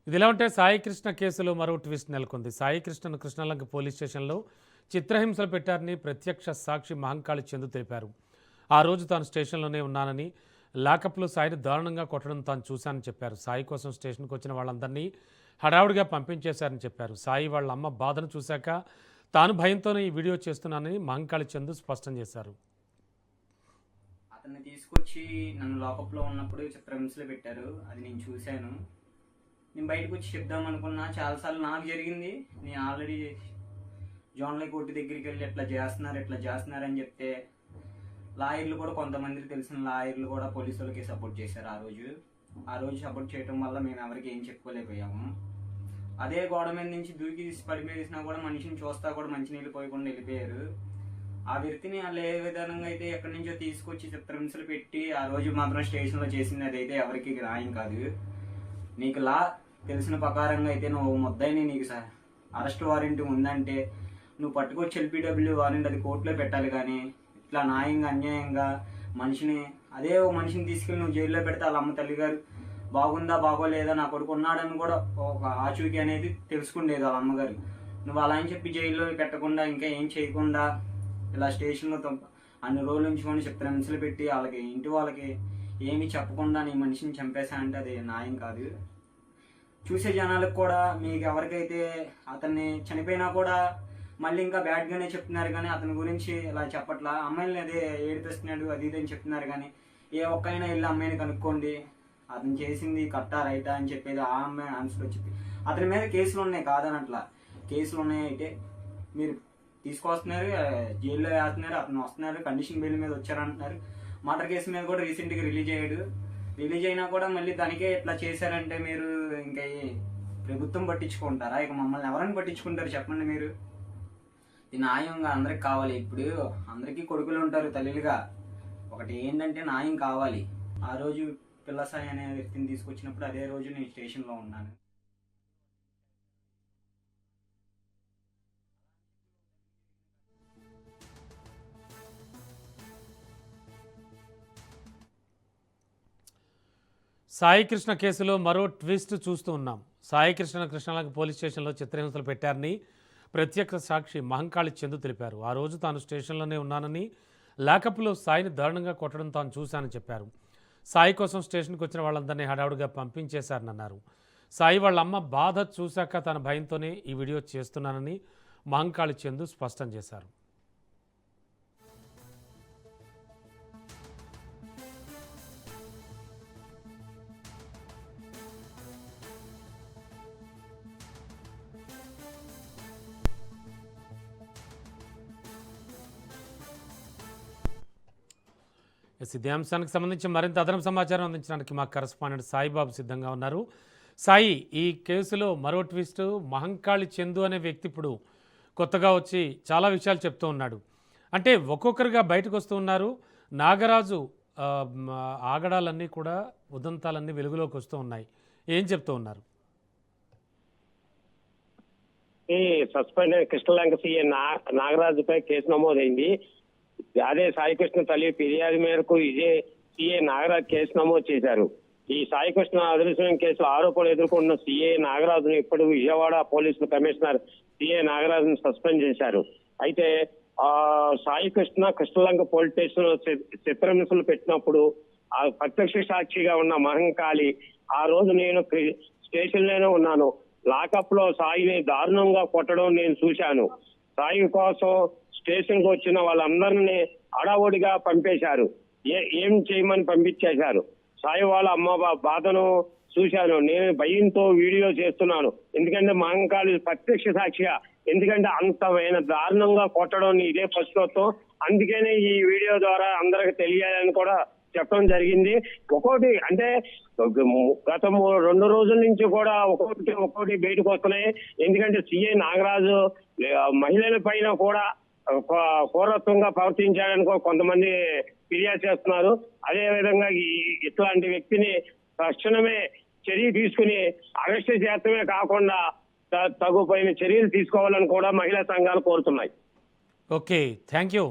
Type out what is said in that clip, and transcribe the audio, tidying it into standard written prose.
ఇదిలా ఉంటే సాయి కృష్ణ కేసులో మరో ట్విస్ట్ నెలకొంది. సాయి కృష్ణను కృష్ణలంక పోలీస్ స్టేషన్లో చిత్రహింసలు పెట్టారని ప్రత్యక్ష సాక్షి మహంకాళి చందు తెలిపారు. ఆ రోజు తాను స్టేషన్లోనే ఉన్నానని, లాకప్లో సాయిని దారుణంగా కొట్టడం తాను చూశానని చెప్పారు. సాయి కోసం స్టేషన్కి వచ్చిన వాళ్ళందరినీ హడావుడిగా పంపించేశారని చెప్పారు. సాయి వాళ్ళ అమ్మ బాధను చూశాక తాను భయంతోనే ఈ వీడియో చేస్తున్నానని మహంకాళి చందు స్పష్టం చేశారు. అతన్ని తీసుకొచ్చి నన్ను లాకప్లో ఉన్నప్పుడు చిత్రహింసలు పెట్టారు. అది నేను చూశాను. నేను బయటకు వచ్చి చెప్దాం అనుకున్నా, చాలాసార్లు నాకు జరిగింది. నేను ఆల్రెడీ జోన్లై కోర్టు దగ్గరికి వెళ్ళి ఎట్లా చేస్తున్నారు అని చెప్తే లాయర్లు కూడా, కొంతమందికి తెలిసిన లాయర్లు కూడా పోలీసు వాళ్ళకి సపోర్ట్ చేశారు. ఆ రోజు సపోర్ట్ చేయడం వల్ల మేము ఎవరికి ఏం చెప్పుకోలేకపోయాము. అదే గోడ మీద నుంచి దూకి పడిపేసినా కూడా మనిషిని చూస్తా కూడా మంచినీళ్ళు పోయకుండా వెళ్ళిపోయారు. ఆ వ్యక్తిని వాళ్ళు ఏ విధంగా అయితే ఎక్కడి నుంచో తీసుకొచ్చి చిత్రహింసలు పెట్టి ఆ రోజు మాత్రం స్టేషన్లో చేసింది అదైతే ఎవరికి న్యాయం కాదు. నీకు తెలిసిన ప్రకారంగా అయితే నువ్వు ముద్దాయిని, నీకు అరెస్ట్ వారెంట్ ఉందంటే నువ్వు పట్టుకొచ్చి ఎల్పీడబ్ల్యూ వారెంట్ అది కోర్టులో పెట్టాలి. కానీ ఇట్లా న్యాయంగా అన్యాయంగా అదే మనిషిని తీసుకెళ్ళి నువ్వు జైల్లో పెడితే వాళ్ళ అమ్మ తల్లిగారు బాగుందా బాగోలేదా, నా కొడుకు ఉన్నాడని కూడా ఒక ఆచూకీ అనేది తెలుసుకుండేది వాళ్ళ అమ్మగారు. నువ్వు అలా అని చెప్పి జైల్లో పెట్టకుండా ఇంకా ఏం చేయకుండా ఇలా స్టేషన్లో అన్ని రోజులు ఉంచుకొని చిత్రహింసలు పెట్టి వాళ్ళకి ఏమీ చెప్పకుండా నీ మనిషిని చంపేశా అంటే అది న్యాయం కాదు. చూసే జనాలకు కూడా, మీకు ఎవరికైతే అతన్ని చనిపోయినా కూడా మళ్ళీ ఇంకా బ్యాడ్గానే చెప్తున్నారు. కానీ అతని గురించి ఇలా చెప్పట్లా, అమ్మాయిని అదే ఏడిపిస్తున్నాడు అది ఇది అని చెప్తున్నారు. కానీ ఏ ఒక్కైనా వెళ్ళి అమ్మాయిని కనుక్కోండి, అతను చేసింది కరెక్టా రైటా అని చెప్పేది ఆ అమ్మాయి ఆన్సర్ వచ్చింది. అతని మీద కేసులు ఉన్నాయి, కాదనట్లా. కేసులు ఉన్నాయి అయితే మీరు తీసుకొస్తున్నారు, జైల్లో వేస్తున్నారు, అతను వస్తున్నారు, కండిషన్ బెయిల్ మీద వచ్చారంటున్నారు. మర్డర్ కేసు మీద కూడా రీసెంట్గా రిలీజ్ అయినా కూడా మళ్ళీ దానికే ఇట్లా చేశారంటే మీరు ఇంకా ప్రభుత్వం పట్టించుకుంటారా? ఇక మమ్మల్ని ఎవరైనా పట్టించుకుంటారు చెప్పండి మీరు? ఈ న్యాయంగా అందరికి కావాలి. ఇప్పుడు అందరికీ కొడుకులు ఉంటారు తల్లిలుగా. ఒకటి ఏంటంటే న్యాయం కావాలి. ఆ రోజు పిల్లసాయి అనే వ్యక్తిని తీసుకొచ్చినప్పుడు అదే రోజు నేను స్టేషన్లో ఉన్నాను. సాయి కృష్ణ కేసులో మరో ట్విస్ట్ చూస్తూ ఉన్నాం. సాయి కృష్ణ కృష్ణలంక పోలీస్ స్టేషన్లో చిత్రహింసలు పెట్టారని ప్రత్యక్ష సాక్షి మహంకాళి చందు తెలిపారు. ఆ రోజు తాను స్టేషన్లోనే ఉన్నానని, లాకప్లో సాయిని దారుణంగా కొట్టడం తాను చూశానని చెప్పారు. సాయి కోసం స్టేషన్కి వచ్చిన వాళ్ళందరినీ హడావుడిగా పంపించేశారని అన్నారు. సాయి వాళ్ళ అమ్మ బాధ చూశాక తన భయంతోనే ఈ వీడియో చేస్తున్నానని మహంకాళి చందు స్పష్టం చేశారు. ఇదే అంశానికి సంబంధించి మరింత అదనపు సమాచారం అందించడానికి మా కరెస్పాండెంట్ సాయిబాబు సిద్ధంగా ఉన్నారు. సాయి, ఈ కేసులో మరో ట్విస్ట్, మహంకాళి చందు అనే వ్యక్తి ఇప్పుడు కొత్తగా వచ్చి చాలా విషయాలు చెప్తూ ఉన్నాడు. అంటే ఒక్కొక్కరుగా బయటకు వస్తూ ఉన్నారు. నాగరాజు ఆగడాలన్నీ కూడా, ఉదంతాలన్నీ వెలుగులోకి వస్తూ ఉన్నాయి. ఏం చెప్తూ ఉన్నారు? ఈ సస్పెండ్ కృష్ణలంక సీఏ నాగరాజుపై కేసు నమోదైంది. అదే సాయికృష్ణ తల్లి ఫిర్యాదు మేరకు ఇదే సీఏ నాగరాజు కేసు నమోదు చేశారు. ఈ సాయికృష్ణ అదృశ్యం కేసులో ఆరోపణలు ఎదుర్కొంటున్న సీఏ నాగరాజును ఇప్పుడు విజయవాడ పోలీసులు కమిషనర్ సీఏ నాగరాజును సస్పెండ్ చేశారు. అయితే సాయికృష్ణ కృష్ణలంక పోలీస్ స్టేషన్ లో చిత్రహింసలు పెట్టినప్పుడు ఆ ప్రత్యక్ష సాక్షిగా ఉన్న మహంకాళి, ఆ రోజు నేను స్టేషన్ లోనే ఉన్నాను, లాకప్ లో సాయిని దారుణంగా కొట్టడం నేను చూశాను. సాయి కోసం స్టేషన్ కు వచ్చిన వాళ్ళందరినీ అడావుడిగా పంపేశారు. ఏం చేయమని పంపించేశారు. సాయి వాళ్ళ అమ్మ బాధను చూశాను. నేను భయంతో వీడియో చేస్తున్నాను. ఎందుకంటే మహంకాళి ప్రత్యక్ష సాక్షిగా, ఎందుకంటే అంతమైన దారుణంగా కొట్టడం ఇదే ప్రస్తుతం. అందుకనే ఈ వీడియో ద్వారా అందరికి తెలియాలని కూడా చెప్పడం జరిగింది. ఒక్కోటి అంటే గత 2 రోజుల నుంచి కూడా ఒక్కొక్కటి బయటకు వస్తున్నాయి. ఎందుకంటే సీఐ నాగరాజు మహిళల పైన కూడా క్రూరత్వంగా ప్రవర్తించాడని కొంతమంది ఫిర్యాదు చేస్తున్నారు. అదే విధంగా ఇట్లాంటి వ్యక్తిని తక్షణమే చర్య తీసుకుని అరెస్ట్ చేయడమే కాకుండా తగుపైన చర్యలు తీసుకోవాలని కూడా మహిళా సంఘాలు కోరుతున్నాయి. Okay, thank you.